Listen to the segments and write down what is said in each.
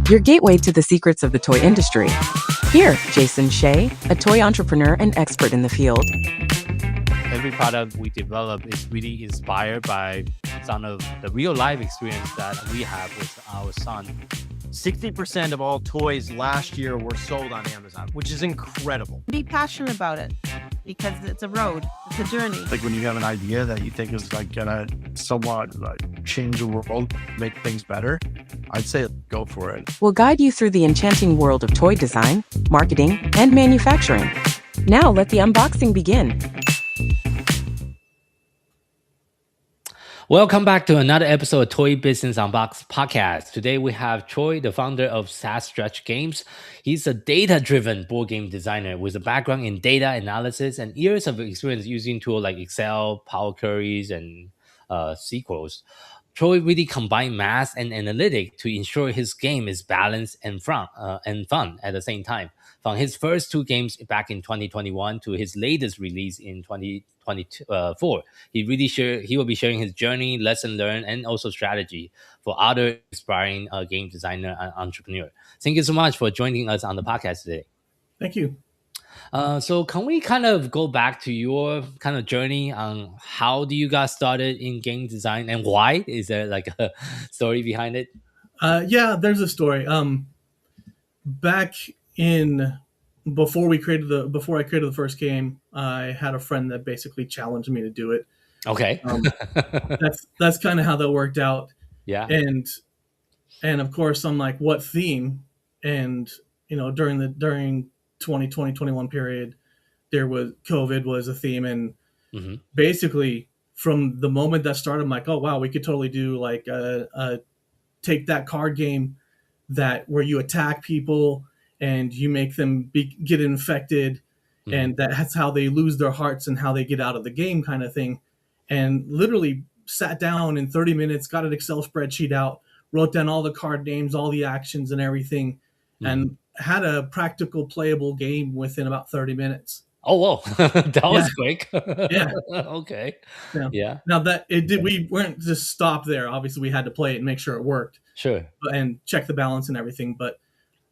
your gateway to the secrets of the toy industry. Here, Jason Shea, a toy entrepreneur and expert in the field. Every product we develop is really inspired by some of the real life experience that we have with our son. 60% of all toys last year were sold on Amazon, which is incredible. Be passionate about it because it's a road, it's a journey. Like when you have an idea that you think is like gonna somewhat like change the world, make things better, I'd say go for it. We'll guide you through the enchanting world of toy design, marketing, and manufacturing. Now let the unboxing begin. Welcome back to another episode of Toy Business Unboxed podcast. Today we have Troy, the founder of SadStretch Games. He's a data-driven board game designer with a background in data analysis and years of experience using tools like Excel, Power Queries, and SQLs. Troy really combined math and analytics to ensure his game is balanced and fun at the same time. From his first two games back in 2021 to his latest release in 2024, he will be sharing his journey, lesson learned, and also strategy for other inspiring game designer and entrepreneur. Thank you so much for joining us on the podcast today. Thank you. So can we kind of go back to your kind of journey on how do you guys started in game design and why? Is there like a story behind it? Yeah, there's a story. Back in before I created the first game, I had a friend that basically challenged me to do it. Okay. That's kind of how that worked out. Yeah. And of course I'm like, what theme? And during 2020-21 period, there was COVID was a theme, and basically from the moment that started, I'm like, oh wow, we could totally do like take that card game where you attack people and you make them get infected, and that's how they lose their hearts and how they get out of the game kind of thing. And literally sat down in 30 minutes, got an Excel spreadsheet out, wrote down all the card names, all the actions and everything, and had a practical playable game within about 30 minutes. Oh, whoa. That was quick. Yeah. Okay. Yeah. Now we weren't just stop there. Obviously we had to play it and make sure it worked. Sure. And check the balance and everything. But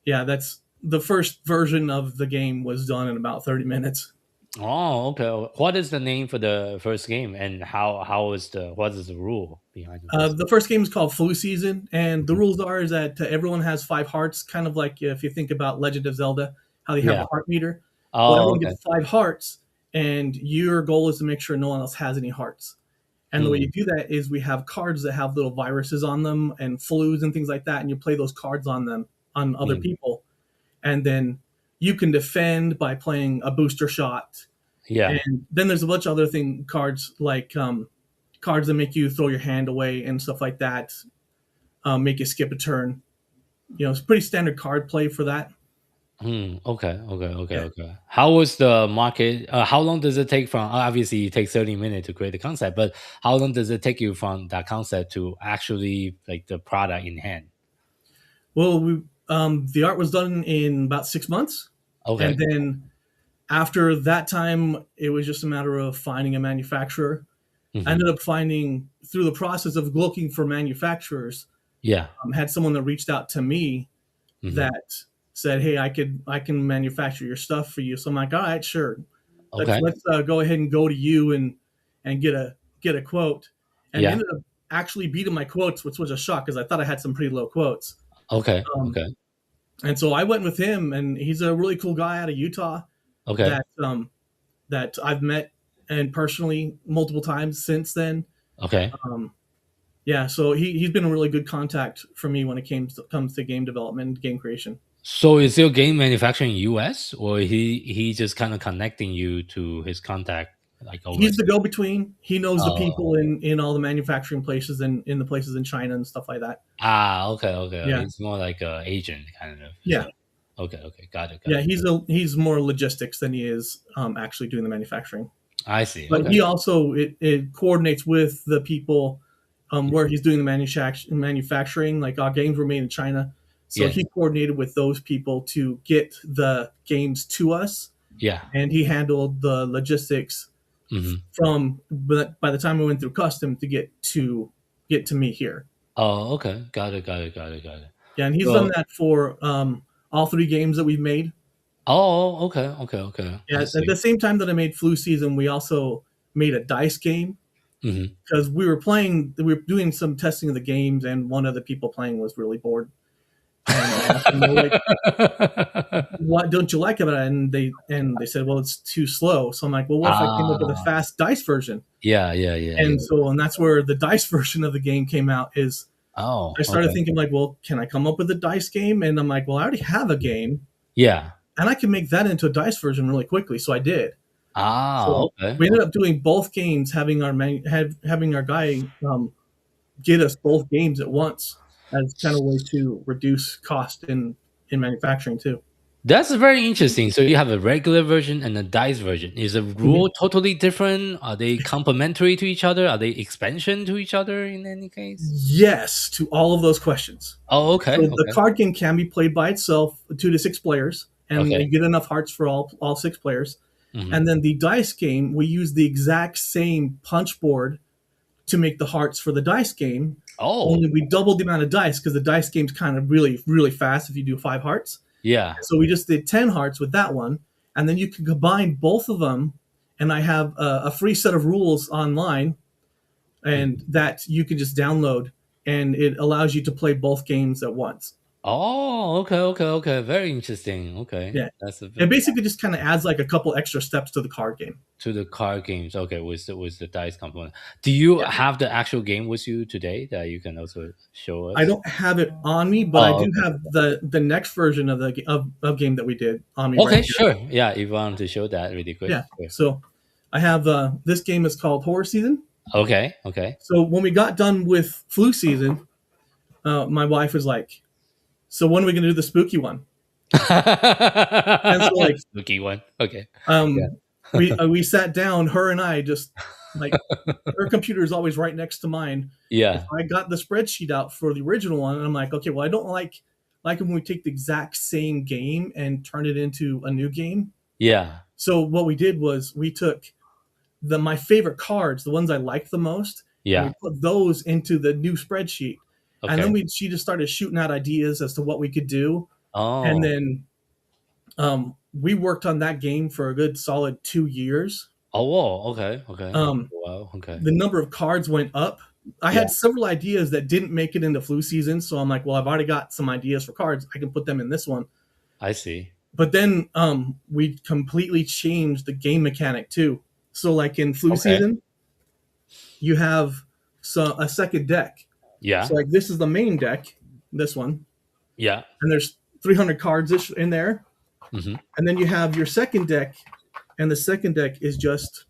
yeah, that's the first version of the game was done in about 30 minutes. Oh, okay. What is the name for the first game, and what is the rule behind it? The first game is called Flu Season, and the rules is that everyone has 5 hearts, kind of like if you think about Legend of Zelda, how they have a heart meter. Everyone gets 5 hearts, and your goal is to make sure no one else has any hearts. And the way you do that is we have cards that have little viruses on them and flus and things like that, and you play those cards on other people, and then you can defend by playing a booster shot. Yeah. And then there's a bunch of other cards like cards that make you throw your hand away and stuff like that, make you skip a turn. It's pretty standard card play for that. Okay. How was the market? How long does it take from, obviously it takes 30 minutes to create the concept, but how long does it take you from that concept to actually like the product in hand? Well, the art was done in about 6 months. Okay. And then after that time, it was just a matter of finding a manufacturer. I ended up finding, through the process of looking for manufacturers, had someone that reached out to me that said, hey, I can manufacture your stuff for you. So I'm like, all right, sure. Let's go ahead and go to you and get a quote. And he ended up actually beating my quotes, which was a shock because I thought I had some pretty low quotes. Okay. And so I went with him, and he's a really cool guy out of Utah. Okay. That I've met and personally multiple times since then. Okay. So he's been a really good contact for me when it comes to game development, game creation. So is your game manufacturing in US, or he just kind of connecting you to his contact? He's the go-between. He knows the people in all the manufacturing places and in the places in China and stuff like that. Okay. Yeah. It's more like an agent kind of. Yeah. Okay. Got it. He's more logistics than he is actually doing the manufacturing. I see. But he also it coordinates with the people where he's doing the manufacturing. Like our games were made in China, so he coordinated with those people to get the games to us. Yeah, and he handled the logistics but by the time we went through custom to get to me here. Oh, okay. Got it. Yeah, and he's So, done that for all 3 games that we've made. oh, okay. Yeah, I at see. the same time that I made Flu Season, we also made a dice game Hmm. because we were doing some testing of the games, and one of the people playing was really bored. And I asked them, well, like, what don't you like about it? And they said, well, it's too slow. So I'm like, well, what if I came up with a Ah, fast dice version? yeah. And that's where the dice version of the game came out. Is Oh, I started okay. thinking like, well, can I come up with a dice game? And I'm like, well, I already have a game, Yeah. and I can make that into a dice version really quickly. So I did. Ah, So okay. we ended up doing both games, having having our guy get us both games at once as kind of a way to reduce cost in manufacturing too. That's very interesting. So you have a regular version and a dice version. Is the Mhm. rule totally different? Are they complementary to each other? Are they expansion to each other in any case? Yes, to all of those questions. Oh, So okay, the okay, card game can be played by itself, 2 to 6 players, and okay. you get enough hearts for all 6 players. Hmm. And then the dice game, we use the exact same punch board to make the hearts for the dice game. Oh, Only we doubled the amount of dice because the dice game's kind of really fast if you do 5 hearts. yeah. So we just did 10 hearts with that one, and then you can combine both of them. And I have a free set of rules online, and that you can just download, and it allows you to play both games at once. Oh, okay. Very interesting. Okay, Yeah, that's it basically just kind of adds like a couple extra steps to the card game. to the card games. Okay, with the dice component. Do you have the actual game with you today that you can also show us? I don't have it on me, but I Oh, do okay. have the next version of of game that we did on me right Okay, here. sure. Yeah, if you want to show that really quick. Yeah, Sure. so I have this game is called Horror Season. Okay. So when we got done with Flu Season, my wife was like, "So when are we going to do the spooky one?" And so like Spooky one. Okay. Yeah. um, we sat down, her and I, just like her computer is always right next to mine. If Yeah. I got the spreadsheet out for the original one, and I'm like, okay, well, I don't like when we take the exact same game and turn it into a new game. Yeah. So what we did was we took my favorite cards, the ones I liked the most, and we Yeah. put those into the new spreadsheet. And then Okay. she just started shooting out ideas as to what we could do. And Oh. then we worked on that game for a good solid 2 years. Oh, whoa. Okay. Um, Wow. Okay. the number of cards went up. I Yeah. had several ideas that didn't make it into Flu Season, so I'm like, well, I've already got some ideas for cards. I can put them in this one. I see. But then we completely changed the game mechanic too. So like in Flu Okay. Season, you have a second deck. Yeah. So like this is the main deck, this one, Yeah. and there's 300 cards in there. Hmm. And then you have your second deck, and the second deck is just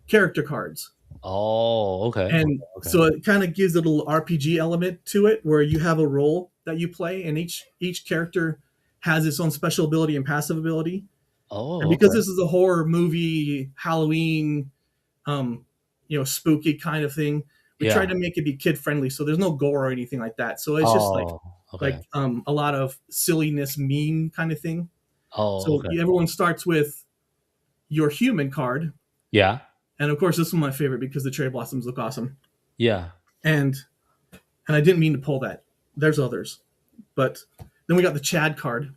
character cards. Oh, okay. And Okay. so it kind of gives a little RPG element to it, where you have a role that you play, and each character has its own special ability and passive ability. Oh, And because okay. this is a horror movie, Halloween, spooky kind of thing, we Yeah. tried to make it be kid friendly, so there's no gore or anything like that. So it's just Oh, okay. a lot of silliness, meme kind of thing. Oh, So okay. everyone starts with your human card, Yeah. and of course this one's my favorite because the cherry blossoms look awesome. Yeah. And I didn't mean to pull that. There's others, but then we got the Chad card.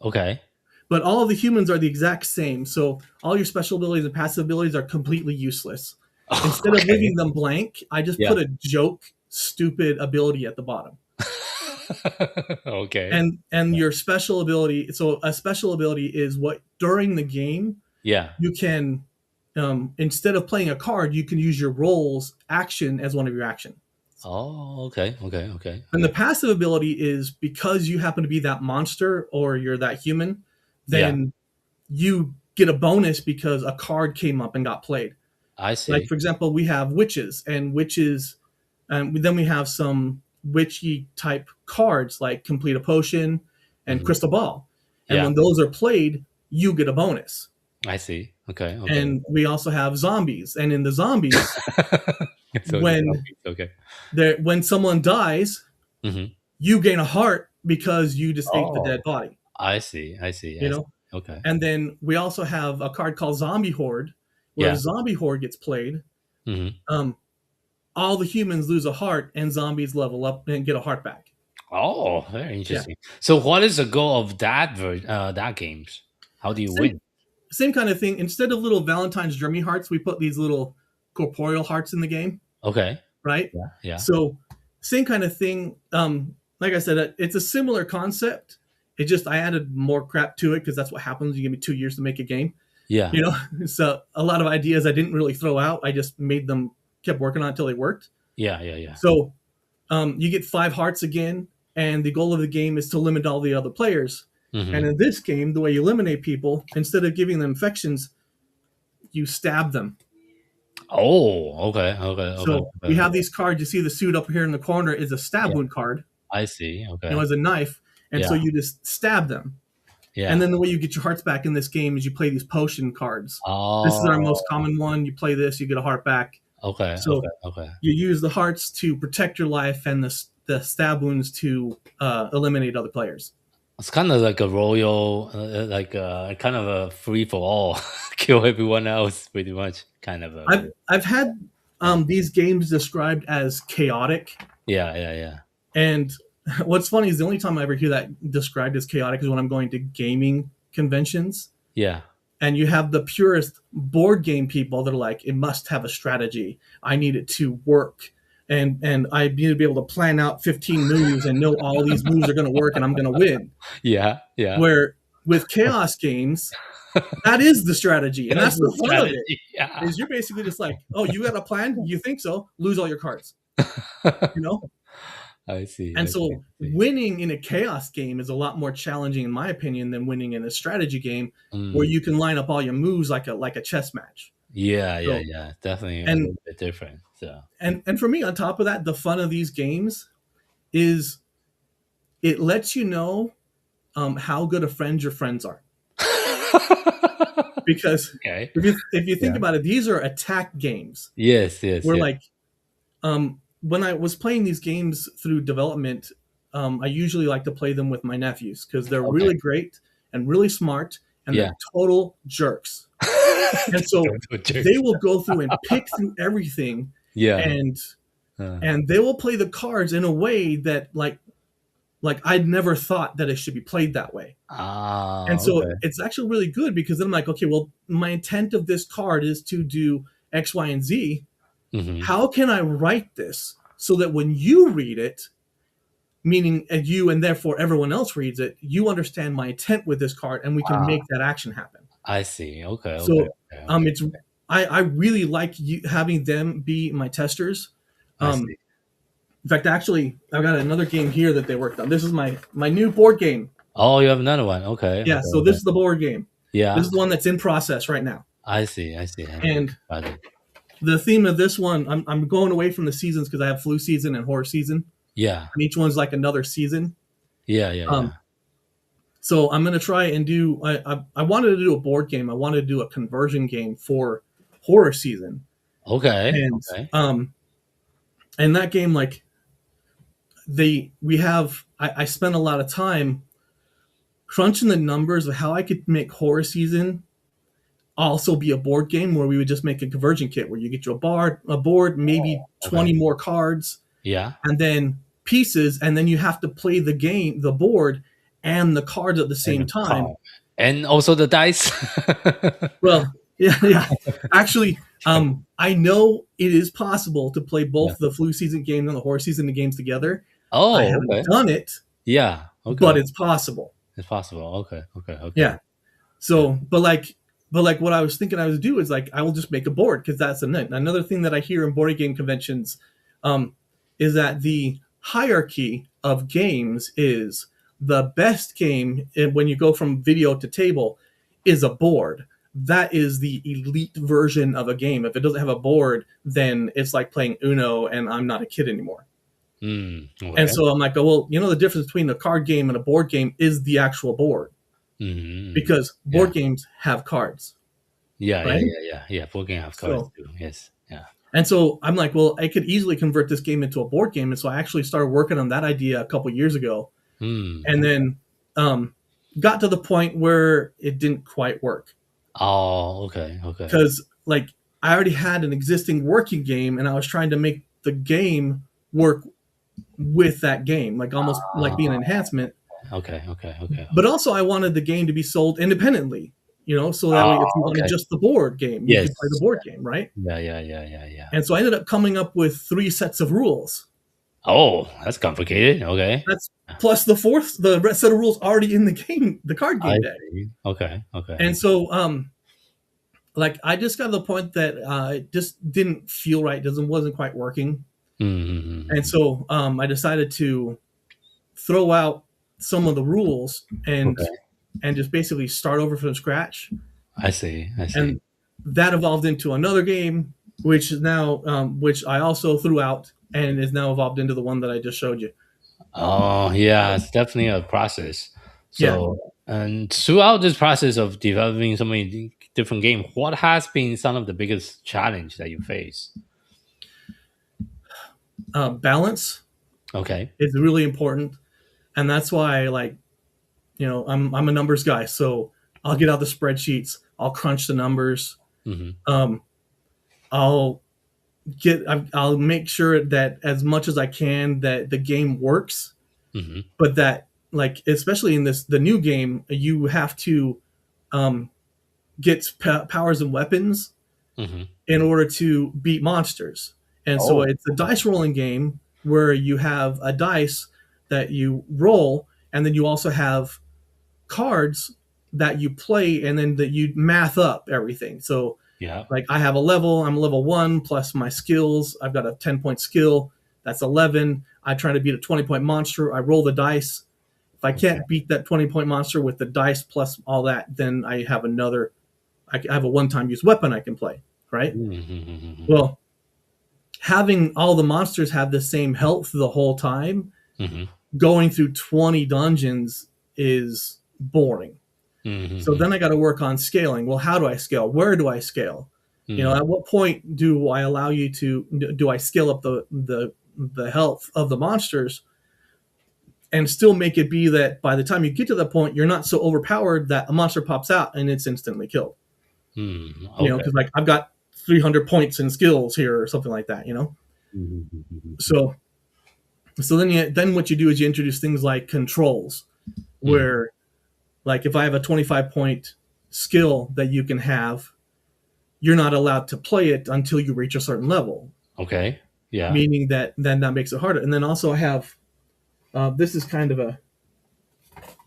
Okay. But all of the humans are the exact same, so all your special abilities and passive abilities are completely useless. Instead of Okay. leaving them blank, I just Yeah. put a joke, stupid ability at the bottom. Okay. And your special ability. So a special ability is what during the game Yeah. you can, instead of playing a card, you can use your roll's action as one of your action. Oh, okay. And the passive ability is because you happen to be that monster or you're that human, then you get a bonus because a card came up and got played. I see. Like, for example, we have witches, and then we have some witchy type cards like Complete a Potion and Mhm. Crystal Ball. And Yeah. when those are played, you get a bonus. I see. Okay. And we also have zombies. And in the zombies, So when- okay. when someone dies, Mhm. you gain a heart because you just ate the Oh. dead body. I see. You know? Okay. And then we also have a card called Zombie Horde, where Yeah. if Zombie Horde gets played, Hmm. all the humans lose a heart and zombies level up and get a heart back. Oh, very interesting. So, what is the goal of that games? How do you win? Same kind of thing. Instead of little Valentine's Journey hearts, we put these little corporeal hearts in the game, Okay. right? Yeah. Yeah. So same kind of thing. Like I said, it's a similar concept. It just I added more crap to it because that's what happens. You give me 2 years to make a game. Yeah. You know, so a lot of ideas I didn't really throw out. I just made them, kept working on it until they worked. Yeah. Yeah. Yeah. So you get 5 hearts again, and the goal of the game is to limit all the other players. Mhm. And in this game, the way you eliminate people, instead of giving them infections, you stab them. Oh, okay. Okay. So Okay. we have these cards. You see the suit up here in the corner is a stab Yeah. wound card. I see. Okay. You know, as a knife. And so Yeah. you just stab them. Yeah. And then the way you get your hearts back in this game is you play these potion cards. Oh. This is our most common one. You play this, you get a heart back. Okay. So okay. Okay. you use the hearts to protect your life and the stab wounds to eliminate other players. It's kind of like a royal, kind of a free for all, kill everyone else, pretty much. Kind of a. I've had these games described as chaotic. Yeah. Yeah. Yeah. And what's funny is the only time I ever hear that described as chaotic is when I'm going to gaming conventions. Yeah. And you have the purest board game people that are like, it must have a strategy. I need it to work. And I need to be able to plan out 15 moves and know all these moves are going to work and I'm going to win. Yeah. Yeah. Where with chaos games, that is the strategy. And that's the fun of it. Yeah. Is you're basically just like, oh, you got a plan? You think so? Lose all your cards. You know? I see. And I so see. winning in a chaos game is a lot more challenging, in my opinion, than winning in a strategy game Mm. where you can line up all your moves like a chess match. Yeah. Yeah. So- Yeah. Definitely a and- little bit different. So. And for me, on top of that, the fun of these games is it lets you know how good of friends your friends are. Because Okay. if you think Yeah. about it, these are attack games. Yes. Yes. Where yes. like when I was playing these games through development, I usually like to play them with my nephews because they're Okay. really great and really smart and Yeah. they're total jerks. And so they will go through and pick through everything Yeah. and they will play the cards in a way that like I'd never thought that it should be played that way. Ah. And so okay. it's actually really good because then I'm like, okay, well, my intent of this card is to do X, Y, and Z. Mhm. How can I write this so that when you read it, meaning you and therefore everyone else reads it, you understand my intent with this card and we can make that action happen. I see. Okay. So, okay. Okay. It's I really like having them be my testers. I see. In fact, actually, I've got another game here that they worked on. This is my new board game. Oh, you have another one. Okay. Yeah, okay, so okay. this is the board game. Yeah. This is the one that's in process right now. I see. I see. And Got it. the theme of this one, I'm going away from the seasons because I have flu season and horror season. Yeah. And each one's like another season. Yeah. Yeah. Yeah. So I'm going to try and do, I wanted to do a board game. I wanted to do a conversion game for horror season. Okay. And, okay. And that game, like I spent a lot of time crunching the numbers of how I could make horror season also be a board game where we would just make a conversion kit where you get your a board, maybe 20 more cards, Yeah. and then pieces, and then you have to play the game, the board, and the cards at the same time. And also the dice. Well, yeah. Actually, I know it is possible to play both the flu season game and the horror season games together. Oh, I haven't okay. done it, Yeah. Okay. but it's possible. It's possible. Okay. Okay. Okay. Yeah. So, but like what I was thinking I would do is like I will just make a board because that's another thing that I hear in board game conventions is that the hierarchy of games is the best game when you go from video to table is a board. That is the elite version of a game. If it doesn't have a board, then it's like playing Uno and I'm not a kid anymore. Okay. And so I'm like, oh, well, the difference between a card game and a board game is the actual board. Mhm. Because board games have cards. Yeah. right? Yeah. Board game have cards So- too. Yes. Yeah. And so I'm like, well, I could easily convert this game into a board game. And so I actually started working on that idea a couple years ago. Hmm. And then got to the point where it didn't quite work. Oh. Okay. Okay. Because like I already had an existing working game and I was trying to make the game work with that game, like almost like being an enhancement. Okay. But also, I wanted the game to be sold independently, so that way, if you wanted okay. just the board game, you could play the Yes. board game, right? Yeah. And so I ended up coming up with 3 sets of rules. Oh, that's complicated. Okay. That's plus the rest set of rules already in the game, the card I game deck. see. Okay. And so, like, I just got to the point that it just didn't feel right. Wasn't quite working. Mm-hmm. And so, I decided to throw out some of the rules and just basically start over from scratch. I see. And that evolved into another game, which is now, which I also threw out and is now evolved into the one that I just showed you. Oh, yeah, it's definitely a process. So, and throughout this process of developing so many different games, what has been some of the biggest challenge that you face? Balance Okay. is really important, and that's why, like, I'm a numbers guy, so I'll get out the spreadsheets, I'll crunch the numbers, Mm-hmm. I'll make sure that as much as I can that the game works, Mm-hmm. but that, like, especially in the new game, you have to get powers and weapons Mm-hmm. in order to beat monsters. And so it's a dice rolling game where you have a dice that you roll, and then you also have cards that you play, and then that you math up everything. So, Yeah. like, I have a level, I'm level 1 plus my skills. I've got a 10-point skill. That's 11. I try to beat a 20-point monster. I roll the dice. If I can't beat that 20-point monster with the dice plus all that, then I have I have a one-time use weapon I can play, right? Mm-hmm. Well, having all the monsters have the same health the whole time, Mm-hmm. going through 20 dungeons is boring. Mm-hmm. So then I got to work on scaling. Well, how do I scale? Where do I scale? Mm-hmm. At what point do I allow you do I scale up the health of the monsters and still make it be that by the time you get to that point, you're not so overpowered that a monster pops out and it's instantly killed. Mm-hmm. Okay. Because, like, I've got 300 points in skills here or something like that, Mm-hmm. So then what you do is you introduce things like controls, where, like, if I have a 25-point skill that you can have, you're not allowed to play it until you reach a certain level. Okay. Yeah. Meaning that then that makes it harder. And then also I have, this is kind of a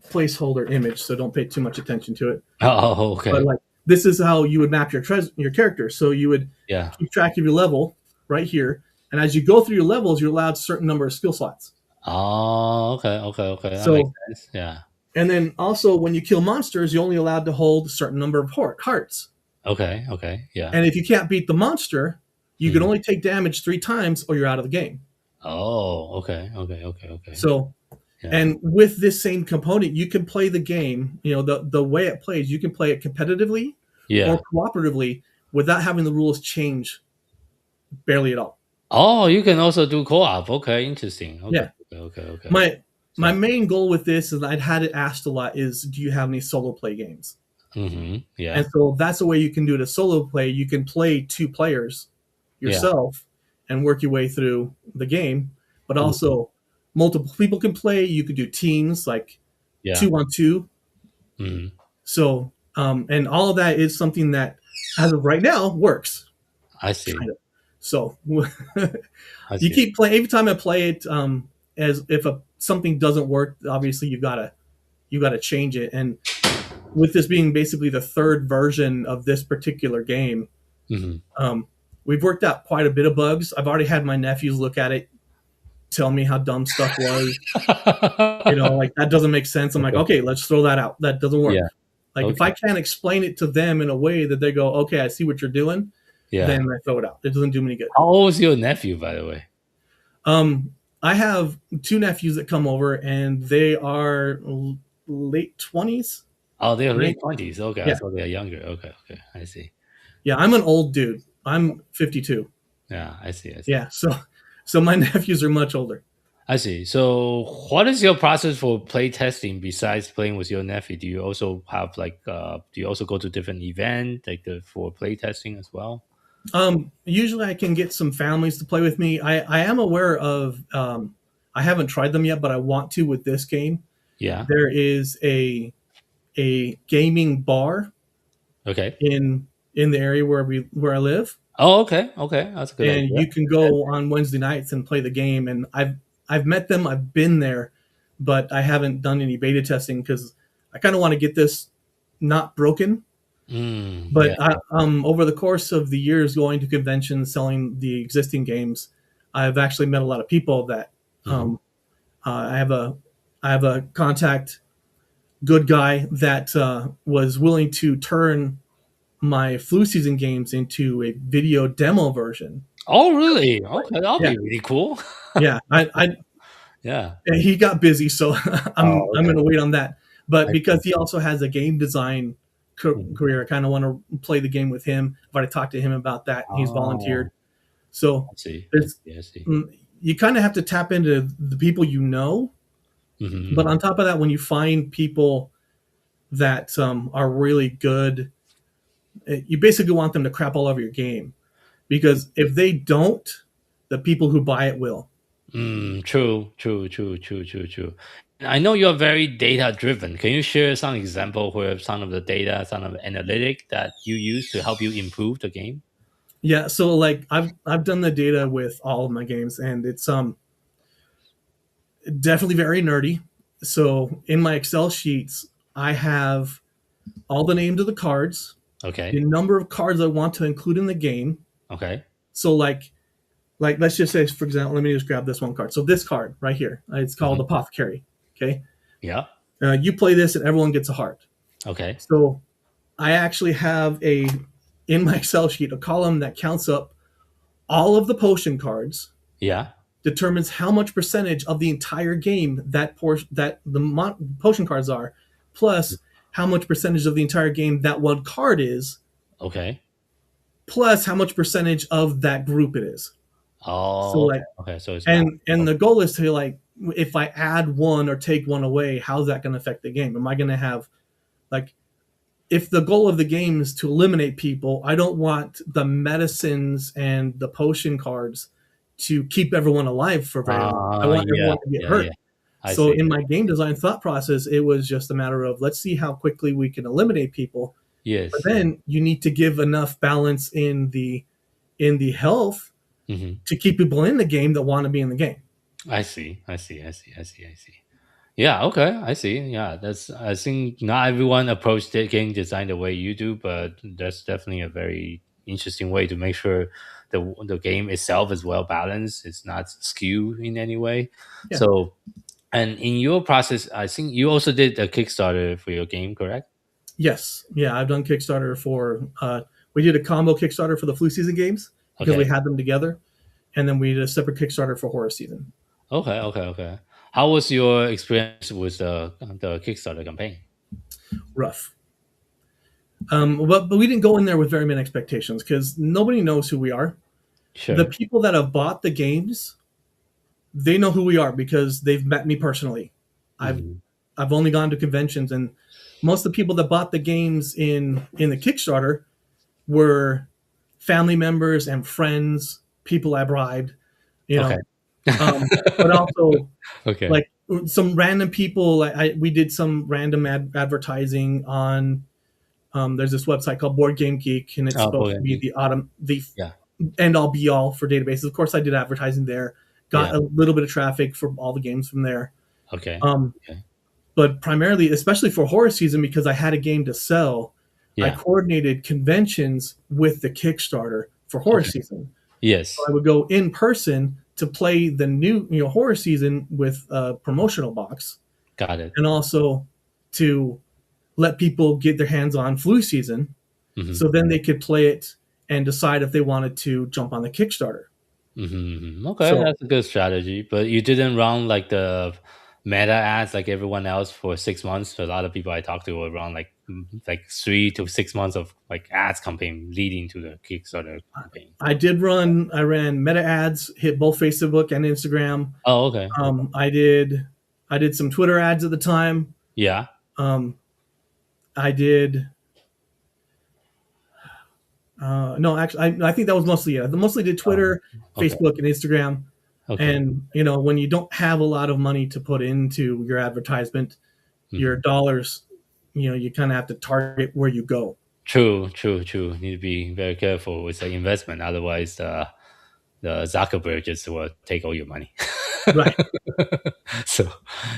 placeholder image, so don't pay too much attention to it. Oh, okay. But, like, this is how you would map your character. So you would keep track of your level right here. And as you go through your levels, you're allowed a certain number of skill slots. Oh, okay. That So, makes sense. Yeah. And then also, when you kill monsters, you're only allowed to hold a certain number of hearts. Okay. Yeah. And if you can't beat the monster, you can only take damage 3 times or you're out of the game. Oh, okay. So, and with this same component, you can play the game, the way it plays, you can play it competitively or cooperatively without having the rules change barely at all. Oh, you can also do co-op. Okay, interesting. Okay. Yeah. Okay. My main goal with this, is I'd had it asked a lot, is do you have any solo play games? Mm-hmm. Yeah. And so that's the way you can do it as solo play. You can play 2 players yourself and work your way through the game, but also multiple people can play. You could do teams, like 2-on-2. Mm-hmm. So, and all of that is something that, as of right now, works. I see. Kind of. So you keep playing. Every time I play it, as if something doesn't work, obviously you gotta change it. And with this being basically the 3rd version of this particular game, we've worked out quite a bit of bugs. I've already had my nephews look at it, tell me how dumb stuff was. Like, that doesn't make sense. I'm like, okay, let's throw that out. That doesn't work. Like, if I can't explain it to them in a way that they go, okay, I see what you're doing, then I throw it out. It doesn't do me any good. How old is your nephew, by the way? I have 2 nephews that come over, and they are late 20s. Oh, they're late 20s. Okay, I thought they are younger. Okay, I see. Yeah, I'm an old dude. I'm 52. Yeah, I see. Yeah, so my nephews are much older. I see. So what is your process for play testing besides playing with your nephew? Do you also have, like, do you also go to different events, like, for play testing as well? Usually I can get some families to play with me. I am aware of I haven't tried them yet, but I want to with this game. Yeah. There is a gaming bar Okay. in the area where I live, Oh, okay. Okay. That's a good and idea. you can go on Wednesday nights and play the game. And I've met them, I've been there, but I haven't done any beta testing because I kind of want to get this not broken. But Yeah. over the course of the years going to conventions, selling the existing games, I've actually met a lot of people that Mhm. I have a contact, good guy that was willing to turn my flu season games into a video demo version. Oh, really? Okay, that'll Yeah, be really cool. yeah. Yeah. He got busy, so Oh, I'm okay. going to wait on that. But I because see. he also has a game design Mhm. career, I kind of want to play the game with him. But I talked to him about that, and he's Oh, volunteered. So I see. I there's see. I see. you kind of have to tap into the people you know. But Mhm. on top of that, when you find people that are really good, you basically want them to crap all over your game because if they don't, the people who buy it will. True, true, true, true, true, true. And I know you're very data driven. Can you share some example where some of the data, some of the analytic that you use to help you improve the game? Yeah, so like I've done the data with all of my games, and it's definitely very nerdy. So in my Excel sheets, I have all the names of the cards, the Okay. number of cards I want to include in the game. Okay. So like let's just say, for example, let me just grab this one card. So this card right here, it's called Mhm. Apothecary. Okay, Yeah. you play this and everyone gets a heart. Okay. So I actually have in my Excel sheet a column that counts up all of the potion cards, Yeah. determines how much percentage of the entire game that the potion cards are, plus how much percentage of the entire game that one card is, Okay. plus how much percentage of that group it is. So Oh, okay. like, Okay. So it's math. and the goal is to like, if I add one or take one away, how's that going to affect the game? Am I going to have like, if the goal of the game is to eliminate people, I don't want the medicines and the potion cards to keep everyone alive for very long. I want Yeah. everyone to get Yeah. hurt. Yeah. I So see. in my game design thought process, it was just a matter of let's see how quickly we can eliminate people. But Yes. then you need to give enough balance in the health Hmm. to keep people in the game that want to be in the game. I see. I see. I see. I see. I see. Yeah, okay, I see. Yeah, that's I think not everyone approached the game design the way you do, but that's definitely a very interesting way to make sure the game itself is well balanced. It's not skewed in any way. Yeah. So, and in your process, I think you also did a Kickstarter for your game, correct? Yes. Yeah. I've done Kickstarter for. We did a combo Kickstarter for the flu season games because we Okay. had them together, and then we did a separate Kickstarter for horror season. Okay. Okay. Okay. How was your experience with the Kickstarter campaign? Rough. But we didn't go in there with very many expectations because nobody knows who we are. The Sure. people that have bought the games, they know who we are because they've met me personally. I've Hmm. I've only gone to conventions, and most of the people that bought the games in the Kickstarter were family members and friends, people I bribed, you Okay. know. But also Okay. like some random people. Like we did some random advertising on. There's this website called Board Game Geek, and it's Oh, supposed to be okay. the Yeah. end all be all for databases. Of course, I did advertising there, Yeah. got a little bit of traffic for all the games from there. Okay. Um, Okay. but primarily, especially for horror season, because I had a game to sell, I Yeah. coordinated conventions with the Kickstarter for horror Okay. season. So Yes. I would go in person to play the new, horror season with a promotional box, Got it. and also to let people get their hands on flu season, Hmm. so then they could play it and decide if they wanted to jump on the Kickstarter. Okay, So that's a good strategy. But you didn't run like the meta ads like everyone else for 6 months. A lot of people I talked to will run like 3 to 6 months of like ads campaign leading to the Kickstarter campaign. I ran meta ads, hit both Facebook and Instagram. Oh, okay. I did some Twitter ads at the time. Yeah. Um, I did. No, actually, I think that was mostly it. I mostly did Oh, Twitter, okay. Facebook, and Instagram. Okay. And when you don't have a lot of money to put into your advertisement, your Mhm. dollars, you kind of have to target where you go. True, true, true. Need to be very careful with the investment. Otherwise, the Zuckerberg just will take all your money. Right. So,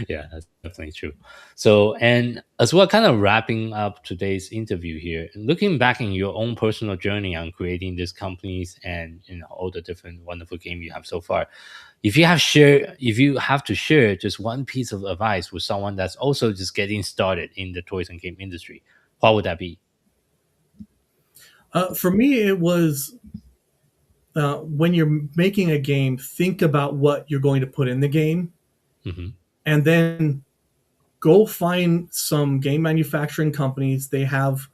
yeah, that's definitely true. So, and as well, kind of wrapping up today's interview here, looking back in your own personal journey on creating these companies and all the different wonderful games you have so far, if you have to share just one piece of advice with someone that's also just getting started in the toys and game industry, what would that be? For me, it was when you're making a game, think about what you're going to put in the game, Hmm. and then go find some game manufacturing companies. They have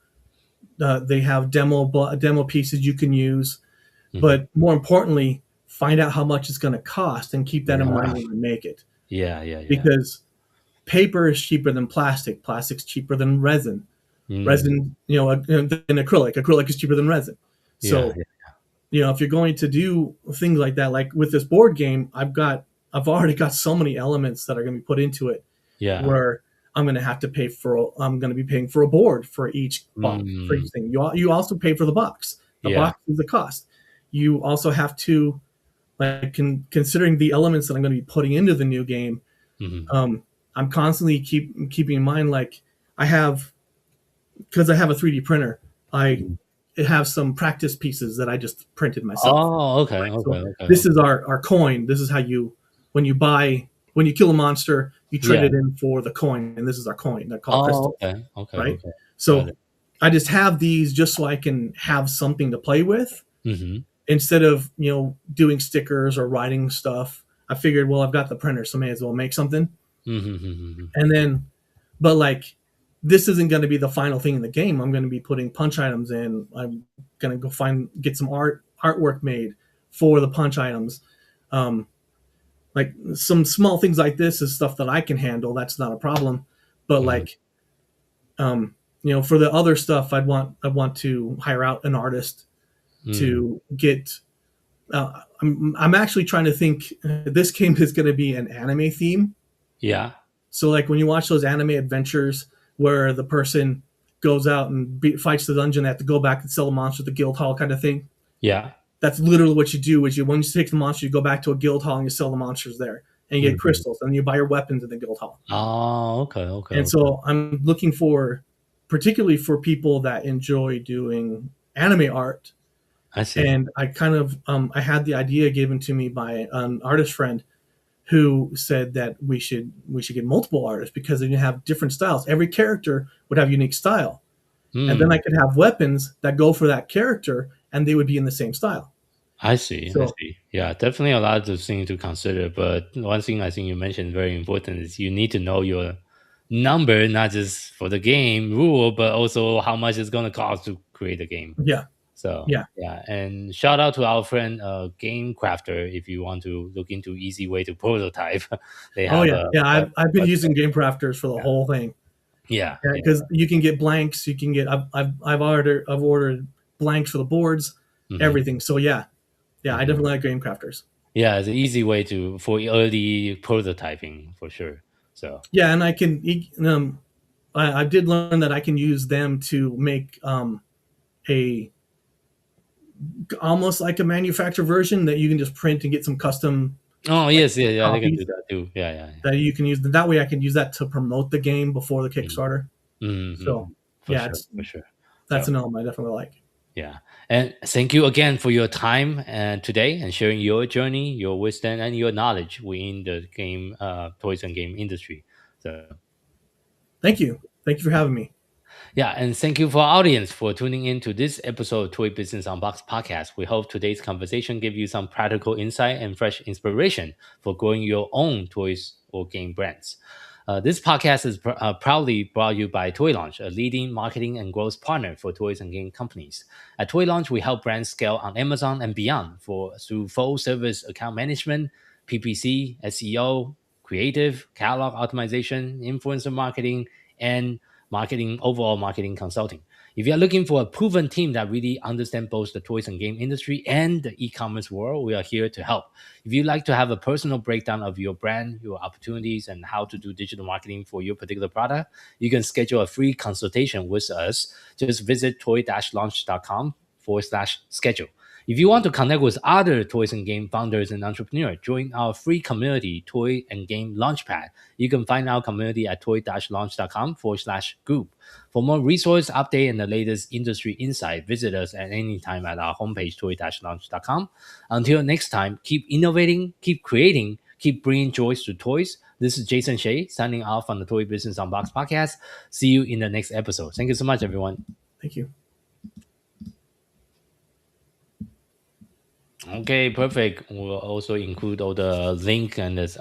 demo pieces you can use, Hmm. but more importantly, find out how much it's going to cost and keep that in Yeah, mind when you make it. yeah, yeah, yeah. Because paper is cheaper than plastic. Plastic's cheaper than resin. Mm, Resin, than acrylic. Acrylic is cheaper than resin. yeah, So, yeah, if you're going to do things like that, like with this board game, I've already got so many elements that are going to be put into it yeah. where I'm going to be paying for a board for each box, for Mm, each thing. You also pay for the box. The yeah. box is the cost. You also have to, like, considering the elements that I'm going to be putting into the new game. Hmm. I'm constantly keeping in mind, like, I have because I have a 3D printer. I have some practice pieces that I just printed myself. Oh, okay, So okay, okay, this okay. is our coin. This is how when you kill a monster, you trade Yeah. it in for the coin, and this is our coin. They're called Oh, crystals, okay, okay, right? okay. Got So it. I just have these just so I can have something to play with Hmm. instead of doing stickers or writing stuff. I figured, well, I've got the printer, so may as well make something. Hmm. And then, but like, this isn't going to be the final thing in the game. I'm going to be putting punch items in. I'm going to get some artwork made for the punch items. Um, like some small things like this is stuff that I can handle. That's not a problem. But Hmm. like, for the other stuff, I want to hire out an artist Mm, to get. I'm actually trying to think. This game is going to be an anime theme. yeah, So like when you watch those anime adventures where the person goes out and fights the dungeon, they have to go back and sell the monster at the guild hall kind of thing. yeah. That's literally what you do. Is when you take the monster, you go back to a guild hall and you sell the monsters there, and you get Hmm. crystals, and you buy your weapons at the guild hall. Oh, okay, okay, And okay. so I'm looking for, particularly for people that enjoy doing anime art. I see. And I kind of I had the idea given to me by an artist friend who said that we should get multiple artists because then you have different styles. Every character would have unique style, and then I Mm, could have weapons that go for that character, and they would be in the same style. I see, I So see. Yeah, definitely a lot of things to consider. But one thing I think you mentioned very important is you need to know your number, not just for the game rule, but also how much it's going to cost to create a game. yeah, So yeah, yeah, and shout out to our friend Game Crafter if you want to look into easy way to prototype. They oh have yeah, a yeah. web, I've been using website. game crafters for the Yeah, whole thing. yeah, Yeah, yeah. because you can get blanks. You can get I've ordered blanks for the boards, Hmm. everything. So yeah, yeah. I Hmm. definitely like game crafters. Yeah, it's an easy way to for early prototyping for sure. So Yeah, and I did learn that I can use them to make a almost like a manufacturer version that you can just print and get some custom oh like yes, yeah, yeah, they can do copies that too. Yeah, yeah, yeah. that you can use. That way, I can use that to promote the game before the Kickstarter. Mm-hmm. So For yeah, sure, for sure. that's So an element I definitely like. yeah, and thank you again for your time and today and sharing your journey, your wisdom, and your knowledge within the game, toys and game industry. So Thank you. Thank you for having me. yeah, and thank you for our audience for tuning in to this episode of Toy Business Unboxed podcast. We hope today's conversation gave you some practical insight and fresh inspiration for growing your own toys or game brands. This podcast is proudly brought you by Toy Launch, a leading marketing and growth partner for toys and game companies. At Toy Launch, we help brands scale on Amazon and beyond through full service account management, PPC, SEO, creative, catalog optimization, influencer marketing, and overall marketing consulting. If you're looking for a proven team that really understands both the toys and game industry and the e-commerce world, we are here to help. If you'd like to have a personal breakdown of your brand, your opportunities, and how to do digital marketing for your particular product, you can schedule a free consultation with us. Just visit toy-launch.com/schedule. If you want to connect with other toys and game founders and entrepreneurs, join our free community, Toy and Game Launchpad. You can find our community at toy-launch.com/group. For more resource update and the latest industry insight, visit us at any time at our homepage, toy-launch.com. Until next time, keep innovating, keep creating, keep bringing joys to toys. This is Jason Shea signing off on the Toy Business Unboxed podcast. See you in the next episode. Thank you so much, everyone. Thank you. Okay, perfect. We'll also include all the link and this